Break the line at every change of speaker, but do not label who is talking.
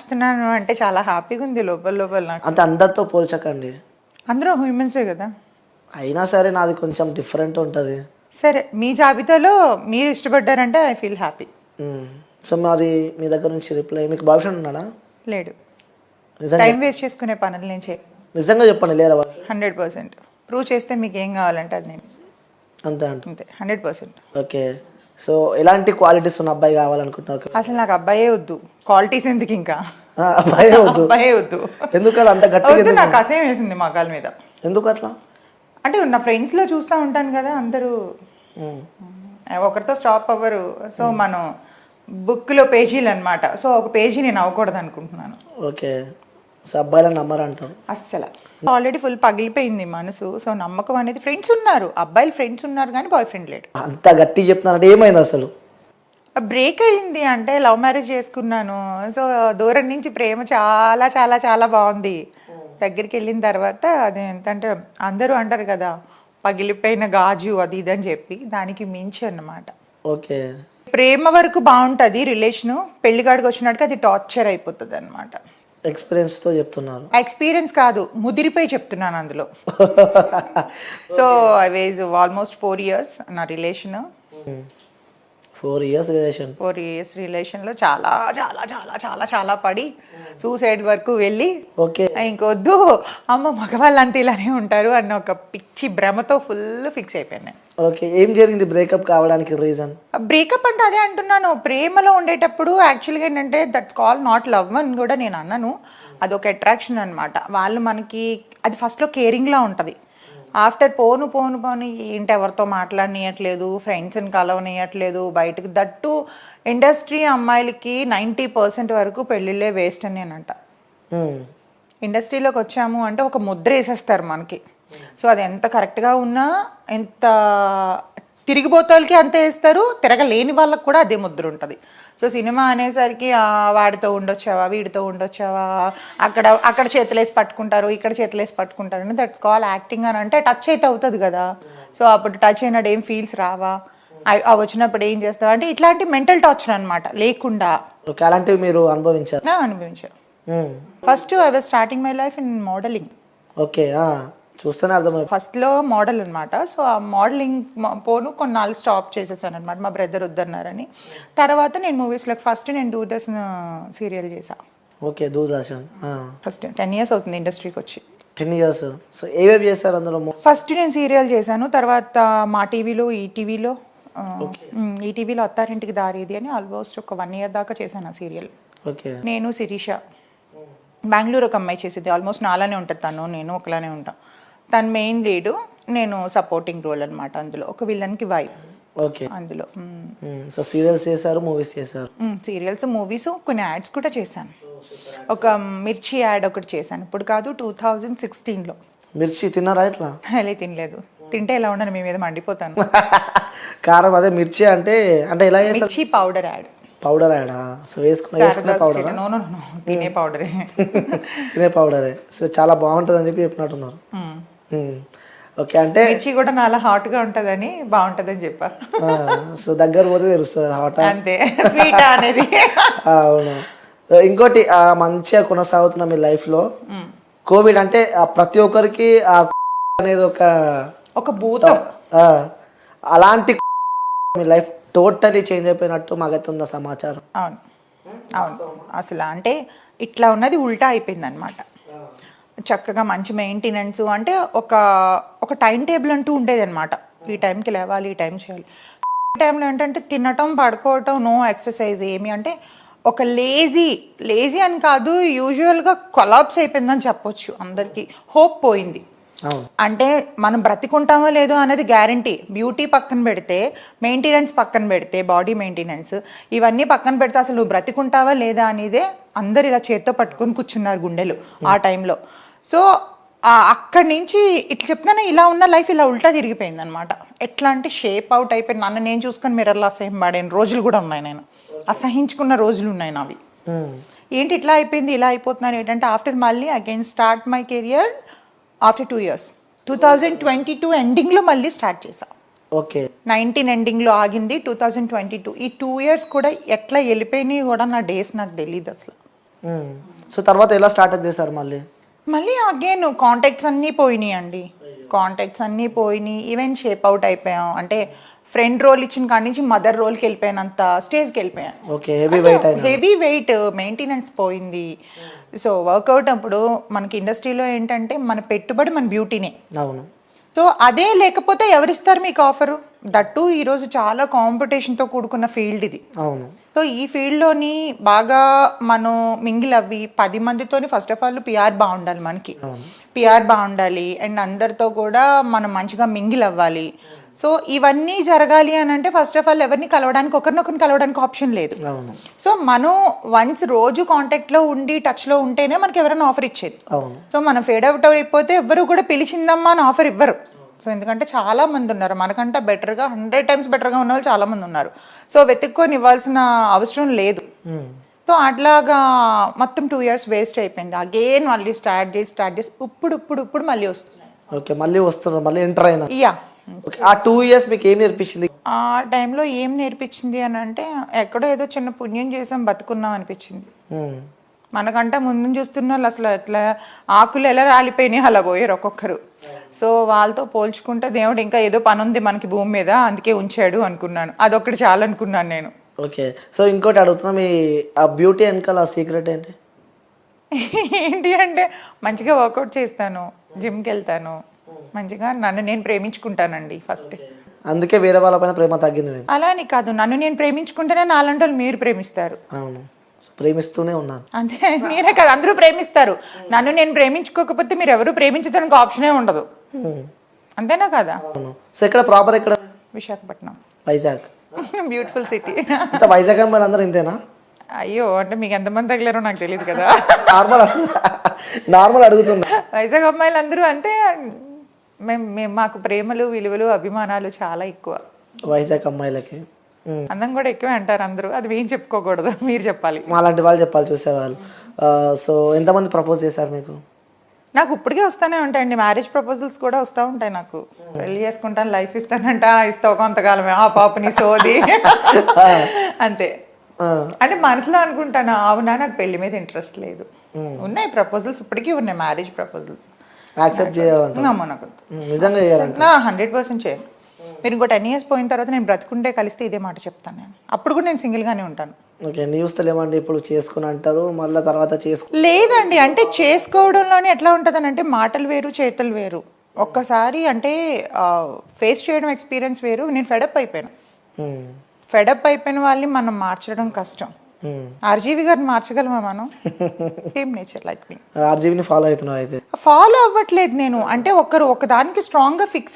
నచ్చుతున్నాను అంటే చాలా హ్యాపీగా ఉంది లోపల లోపల నాకు.
అంటే అందరితో పోల్చకండి,
అందరూ హ్యూమన్సే కదా.
అయినా సరే నాది కొంచెం డిఫరెంట్ ఉంటుంది.
సరే, మీ జాబితాలో మీరు ఇష్టపడ్డారంటే ఐ ఫీల్ హ్యాపీ.
సో మరి మీ దగ్గర నుంచి రిప్లై, మీకు బాయ్ ఫ్రెండ్ ఉన్నాడా?
లేడు.
నిజంగా
టైం వేస్ట్ చేసుకునే పనులు నేను చేయ.
నిజంగా చెప్పండి, లేరా?
100% ప్రూవ్ చేస్తే మీకు ఏం కావాలంటే అది నేను
అంతే అంట.
అంతే 100%.
ఓకే, సో ఎలాంటి క్వాలిటీస్ ఉన్న అబ్బాయి కావాలనుకుంటున్నారు?
అసలు నాకు అబ్బాయే వద్దు, క్వాలిటీస్ ఎందుకు ఇంకా.
అబ్బాయే వద్దు.
అబ్బాయే వద్దు.
ఎందుకు అలా అంత గట్టిగా?
వద్దు, నాకు అసహ్యం వేసింది మగాళ్ళ మీద.
ఎందుకు అట్లా?
అంటే నా ఫ్రెండ్స్లో చూస్తూ ఉంటాను కదా, అందరూ ఒకరితో స్టాప్ అవ్వరు. సో మనం బుక్లో పేజీలు అనమాట. సో ఒక పేజీ నేను అవ్వకూడదు అనుకుంటున్నాను.
ఓకే, సో అబ్బాయిలను నమ్మరంటారు
అస్సలు. ఆల్రెడీ ఫుల్ పగిలిపోయింది మనసు. సో నమ్మకం అనేది, ఫ్రెండ్స్ ఉన్నారు, అబ్బాయిలు ఫ్రెండ్స్ ఉన్నారు కానీ బాయ్ ఫ్రెండ్ లేడు.
అంత గట్టిగా చెప్తున్నారంటే ఏమైంది అసలు?
బ్రేక్ అయింది అంటే లవ్ మ్యారేజ్ చేసుకున్నాను. సో దూరం నుంచి ప్రేమ చాలా చాలా చాలా బాగుంది. దగ్గరికి వెళ్ళిన తర్వాత అది ఎంతంటే అందరూ అంటారు కదా పగిలిపోయిన గాజు అది ఇది అని చెప్పి, దానికి మించి అన్నమాట.
ఓకే,
ప్రేమ వరకు బాగుంటుంది రిలేషను, పెళ్లిగాడికి వచ్చినట్టుగా అది టార్చర్ అయిపోతుంది అనమాట.
ఎక్స్పీరియన్స్తో చెప్తున్నారు?
ఎక్స్పీరియన్స్ కాదు, ముదిరిపోయి చెప్తున్నాను అందులో. So I was almost 4 years నా రిలేషన్.
4 years relation.
4 years రిలేషన్లో చాలా చాలా చాలా చాలా చాలా పడి సూసైడ్ వరకు వెళ్ళి,
ఓకే
ఇంకొద్దు అమ్మ మగవాళ్ళంతా ఇలానే ఉంటారు అన్న ఒక పిచ్చి భ్రమతో ఫుల్ ఫిక్స్ అయిపోయాను.
ఓకే, ఏం జరిగింది బ్రేకప్ కావడానికి రీజన్?
బ్రేకప్ అంటే అదే అంటున్నాను, ప్రేమలో ఉండేటప్పుడు యాక్చువల్గా ఏంటంటే దట్స్ కాల్ నాట్ లవ్ అని కూడా నేను అన్నాను. అదొక అట్రాక్షన్ అనమాట. వాళ్ళు మనకి అది ఫస్ట్లో కేరింగ్లా ఉంటుంది. ఆఫ్టర్ పోను పోను పోను ఏంటి ఎవరితో మాట్లాడనీయట్లేదు, ఫ్రెండ్స్ని కలవనీయట్లేదు బయటకు. దట్టు ఇండస్ట్రీ అమ్మాయిలకి 90% వరకు పెళ్ళిళ్ళే వేస్ట్ అని నేనంట. ఇండస్ట్రీలోకి వచ్చాము అంటే ఒక ముద్ర వేసేస్తారు మనకి. సో అది ఎంత కరెక్ట్గా ఉన్నా, ఎంత తిరిగిపోతాలకి అంతే వేస్తారు, తిరగలేని వాళ్ళకి కూడా అదే ముద్ర ఉంటుంది. సో సినిమా అనేసరికి వాడితో ఉండొచ్చావా, వీడితో ఉండొచ్చావా, అక్కడ చేతులేసి పట్టుకుంటారు, ఇక్కడ చేతులేసి పట్టుకుంటారు అని దట్స్ కాల్ యాక్టింగ్ అని. అంటే టచ్ అయితే అవుతుంది కదా. సో అప్పుడు టచ్ అయినట్టు ఏం ఫీల్స్ రావా, అవి వచ్చినప్పుడు ఏం చేస్తావు అంటే ఇట్లాంటి మెంటల్ టార్చర్ అనమాట లేకుండా.
అలాంటివి మీరు అనుభవించారు?
అనుభవించాను. First I was starting my life in modelling.
Okay, చూస్తేనే అర్థమైంది.
ఫస్ట్లో మోడల్ అనమాట. సో ఆ మోడలింగ్ పోను కొన్నాళ్ళు స్టాప్ చేసేసాను అనమాట, మా బ్రదర్ వద్దన్నారని. తర్వాత నేను మూవీస్లోకి ఫస్ట్ నేను దూరదర్శన్ సీరియల్ చేసా.
ఓకే, దూరదర్శన్.
ఫస్ట్ 10 years అవుతుంది ఇండస్ట్రీకి వచ్చి.
10 years. సో ఏవేవి చేశారు అందులో?
ఫస్ట్ నేను సీరియల్ చేశాను, తర్వాత మా టీవీలో, ఈటీవీలో అత్తారింటికి దారేది అని ఆల్మోస్ట్ ఒక 1 year దాకా చేశాను ఆ సీరియల్.
ఓకే,
నేను శిరీష, బెంగళూరు ఒక అమ్మాయి చేసేది. ఆల్మోస్ట్ నాలానే ఉంటుంది తను, నేను ఒకలానే ఉంటాను. తను మెయిన్ లీడు, నేను సపోర్టింగ్ రోల్ అనమాట అందులో, ఒక విలన్కి వైఫ్.
ఓకే,
అందులో
సో సీరియల్స్ చేశారు, మూవీస్ చేశారు?
సీరియల్స్, మూవీస్, కొన్ని యాడ్స్ కూడా చేశాను. ఒక మిర్చి యాడ్ ఒకటి చేశాను, ఇప్పుడు కాదు 2016లో.
మిర్చి తిన్నారా? ఇట్లా
అలా తినలేదు, తింటే ఎలా ఉండను మీ మీద మండిపోతాను.
కారం అదే మిర్చి అంటే అంటే ఎలా చేస్తారు?
మిర్చి పౌడర్ యాడ్.
పౌడర్ యాడా? సో వేసుకునే పౌడర్?
తినే పౌడరే.
తినే పౌడరే. సో చాలా బాగుంటుంది అని చెప్పి చెప్పినట్టున్నారు. ఓకే, అంటే
మిర్చి కూడా నాలా హాట్గా ఉంటుందని బాగుంటుందని చెప్పా.
సో దగ్గర పోతే తెలుస్తుంది హాట్
అంతే, స్వీట్ అనేది.
అవును. ఇంకోటి మంచిగా కొనసాగుతున్న మీ లైఫ్లో కోవిడ్ అంటే ప్రతి ఒక్కరికి అనేది ఒక భూతం. అలాంటి మీ లైఫ్ టోటలీ చేంజ్ అయిపోయినట్టు మాకైతే ఉన్న సమాచారం.
అవును అవును, అసలు అంటే ఇట్లా ఉన్నది ఉల్టా అయిపోయింది అనమాట. చక్కగా మంచి మెయింటెనెన్స్ అంటే ఒక టైం టేబుల్ అంటూ ఉండేది అనమాట. ఈ టైంకి లేవాలి, ఈ టైం చేయాలి. టైంలో ఏంటంటే తినటం, పడుకోవటం, నో ఎక్సర్సైజ్ ఏమి. అంటే ఒక లేజీ అని కాదు, యూజువల్గా కొలాప్స్ అయిపోయిందని చెప్పొచ్చు. అందరికీ హోప్ పోయింది. అంటే మనం బ్రతికుంటామో లేదో అనేది గ్యారంటీ. బ్యూటీ పక్కన పెడితే, మెయింటెనెన్స్ పక్కన పెడితే, బాడీ మెయింటెనెన్స్ ఇవన్నీ పక్కన పెడితే అసలు నువ్వు బ్రతికుంటావా లేదా అనేదే అందరు ఇలా చేత్తో పట్టుకొని కూర్చున్నారు గుండెలు ఆ టైంలో. సో అక్కడి నుంచి ఇట్లా చెప్తానే ఇలా ఉన్న లైఫ్ ఇలా ఉల్టా తిరిగిపోయింది అనమాట. ఎట్లా అంటే షేప్ అవుట్ అయిపోయింది. నన్ను నేను చూసుకొని మిర్రర్లో అసహ్యం పడిన రోజులు కూడా ఉన్నాయి, నేను అసహించుకున్న రోజులు ఉన్నాయి నావి. ఏంటి ఇట్లా అయిపోయింది, ఇలా అయిపోతున్నాను ఏంటంటే ఆఫ్టర్ మళ్ళీ again start my career after 2 years. 2022 ఎండింగ్లో మళ్ళీ స్టార్ట్ చేసా.
ఓకే,
19 ఎండింగ్లో ఆగింది, 2022. ఈ 2 years కూడా ఎట్లా వెళ్ళిపోయినాయి కూడా నా డేస్ నాకు తెలియదు అసలు.
సో తర్వాత ఎలా స్టార్ట్అప్ చేశారు మళ్ళీ?
మళ్ళీ అగైన్ కాంటాక్ట్స్ అన్నీ పోయినాయి అండి. కాంటాక్ట్స్ అన్నీ పోయినాయి. ఈవెన్ షేప్ అవుట్ అయిపోయాం. అంటే ఫ్రెండ్ రోల్ ఇచ్చిన కాడి నుంచి మదర్ రోల్కి వెళ్ళిపోయానంత స్టేజ్కి వెళ్ళిపోయాను.
ఓకే, హెవీ వెయిట్ అయినా.
హెవీ వెయిట్, మెయింటెనెన్స్ పోయింది. సో వర్కౌట్ అప్పుడు మనకి ఇండస్ట్రీలో ఏంటంటే మన పెట్టుబడి మన బ్యూటీనే.
అవును.
సో అదే లేకపోతే ఎవరిస్తారు మీకు ఆఫరు? దట్టు ఈరోజు చాలా కాంపిటీషన్తో కూడుకున్న ఫీల్డ్ ఇది.
అవును.
సో ఈ ఫీల్డ్లోని బాగా మనం మింగిల్ అవ్వి 10 మందితోని ఫస్ట్ ఆఫ్ ఆల్ పిఆర్ బాగుండాలి మనకి. పిఆర్ బాగుండాలి అండ్ అందరితో కూడా మనం మంచిగా మింగిల్ అవ్వాలి. సో ఇవన్నీ జరగాలి అని అంటే ఫస్ట్ ఆఫ్ ఆల్ ఎవరిని కలవడానికి ఒకరినొకరిని కలవడానికి ఆప్షన్ లేదు.
అవును.
సో మనం వన్స్ రోజు కాంటాక్ట్లో ఉండి టచ్లో ఉంటేనే మనకి ఎవరైనా ఆఫర్ ఇచ్చేది.
అవును.
సో మనం ఫేడ్ అవుట్ అయిపోతే ఎవ్వరు కూడా పిలిచిందమ్మా అని ఆఫర్ ఇవ్వరు. సో ఎందుకంటే చాలా మంది ఉన్నారు మనకంటే బెటర్గా 100 times బెటర్గా ఉన్న వాళ్ళు చాలా మంది ఉన్నారు. సో వెతుక్కొని ఇవ్వాల్సిన అవసరం లేదు. సో అట్లాగా మొత్తం 2 years వేస్ట్ అయిపోయింది. అగైన్ మళ్ళీ స్టార్ట్ చేసి ఇప్పుడు మళ్ళీ వస్తున్నాయి.
ఓకే, మళ్ళీ వస్తున్నారు, మళ్ళీ ఎంటర్ అయినా.
యా.
ఆ 2 years మీకు ఏం నేర్పించింది?
ఆ టైంలో ఏం నేర్పించింది అని అంటే ఎక్కడో ఏదో చిన్న పుణ్యం చేసాం బతుకున్నాం అనిపించింది. మనకంటే ముందు చూస్తున్న వాళ్ళు అసలు ఎట్లా ఆకులు ఎలా రాలిపోయినాయి అలా పోయారు ఒక్కొక్కరు. సో వాళ్ళతో పోల్చుకుంటే దేవుడు ఇంకా ఏదో పని ఉంది మనకి భూమి మీద అందుకే ఉంచాడు అనుకున్నాను. అదొక్కటి చాలు అనుకున్నాను నేను.
ఓకే, సో ఇంకోటి అడుగుతున్నా, మీ ఆ బ్యూటీ వెనకాల ఆ సీక్రెట్ ఏంటి?
ఏంటి అంటే మంచిగా వర్కౌట్ చేస్తాను, జిమ్కి వెళ్తాను, మంచిగా నన్ను నేను ప్రేమించుకుంటానండి ఫస్ట్.
అందుకే వేరే వాళ్ళపైన ప్రేమ తగ్గింది మీకు?
అలా అని కాదు, నన్ను నేను ప్రేమించుకుంటేనే నాలంటి వాళ్ళు మీరు ప్రేమిస్తారు.
అవును, ప్రేమిస్తూనే ఉన్నాను.
అంటే నేనే కాదు అందరూ ప్రేమిస్తారు. నన్ను నేను ప్రేమించుకోకపోతే మీరు ఎవరు ప్రేమించడానికి ఆప్షనే ఉండదు. అంతేనా కదా?
అవును. సో ఇక్కడ ప్రాపర్ ఎక్కడ?
విశాఖపట్నం.
వైజాగ్.
Beautiful city.
అంత వైజాగ్ అమ్మాయిలు అందరూ ఇంతేనా?
అయ్యో, అంటే మీకు ఎంతమంది తగిలారో నాకు తెలియదు కదా.
నార్మల్ అడుగుతున్నా.
వైజాగ్ అమ్మాయిలు అందరూ అంటే మేము మాకు ప్రేమలు విలువలు అభిమానాలు చాలా ఎక్కువ.
వైజాగ్ అమ్మాయిలకి
అందం కూడా ఎక్కువే అంటారు అందరూ. అది మేము చెప్పుకోకూడదు, మీరు చెప్పాలి.
మాలాంటి వాళ్ళు చెప్పాలి, చూసేవాళ్ళు. సో ఎంతమంది ప్రపోజ్ చేశారు మీకు?
నాకు ఇప్పటికే వస్తూనే ఉంటాయండి, మ్యారేజ్ ప్రపోజల్స్ కూడా వస్తూ ఉంటాయి. నాకు పెళ్లి చేసుకుంటాను, లైఫ్ ఇస్తానంట, ఇస్తావు కొంతకాలమే ఆ పాపని సోది అంతే. అంటే మనసులో అనుకుంటాను, అవునా నాకు పెళ్లి మీద ఇంట్రెస్ట్ లేదు. ఉన్నాయి ప్రపోజల్స్, ఇప్పటికీ ఉన్నాయి మ్యారేజ్ ప్రపోజల్స్.
యాక్సెప్ట్ చేయాలంటే
నాకు
నిజంగా చేయాలంటే
100% చేయాలి. మీరు ఇంకో 10 years పోయిన తర్వాత నేను బ్రతుకుంటే కలిస్తే ఇదే మాట చెప్తాను నేను. అప్పుడు కూడా నేను సింగిల్గానే ఉంటాను.
ఓకే, న్యూస్ ఏమండి ఇప్పుడు చేసుకుని అంటారు, మళ్ళీ తర్వాత
లేదండి. అంటే చేసుకోవడంలోనే ఎట్లా ఉంటుంది అంటే మాటలు వేరు చేతులు వేరు. ఒక్కసారి అంటే ఫేస్ చేయడం ఎక్స్పీరియన్స్ వేరు. నేను ఫెడప్ అయిపోయాను. ఫెడప్ అయిపోయిన వాళ్ళని మనం మార్చడం కష్టం. ఆర్జీవి గారిని మార్చగలమా మనం? సేమ్ నేచర్ లైక్ మీ.
ఆర్జీవిని ఫాలో అవుతున్నావు అయితే?
ఫాలో అవ్వట్లేదు నేను. అంటే ఒకరు ఒకదానికి స్ట్రాంగ్ గా ఫిక్స్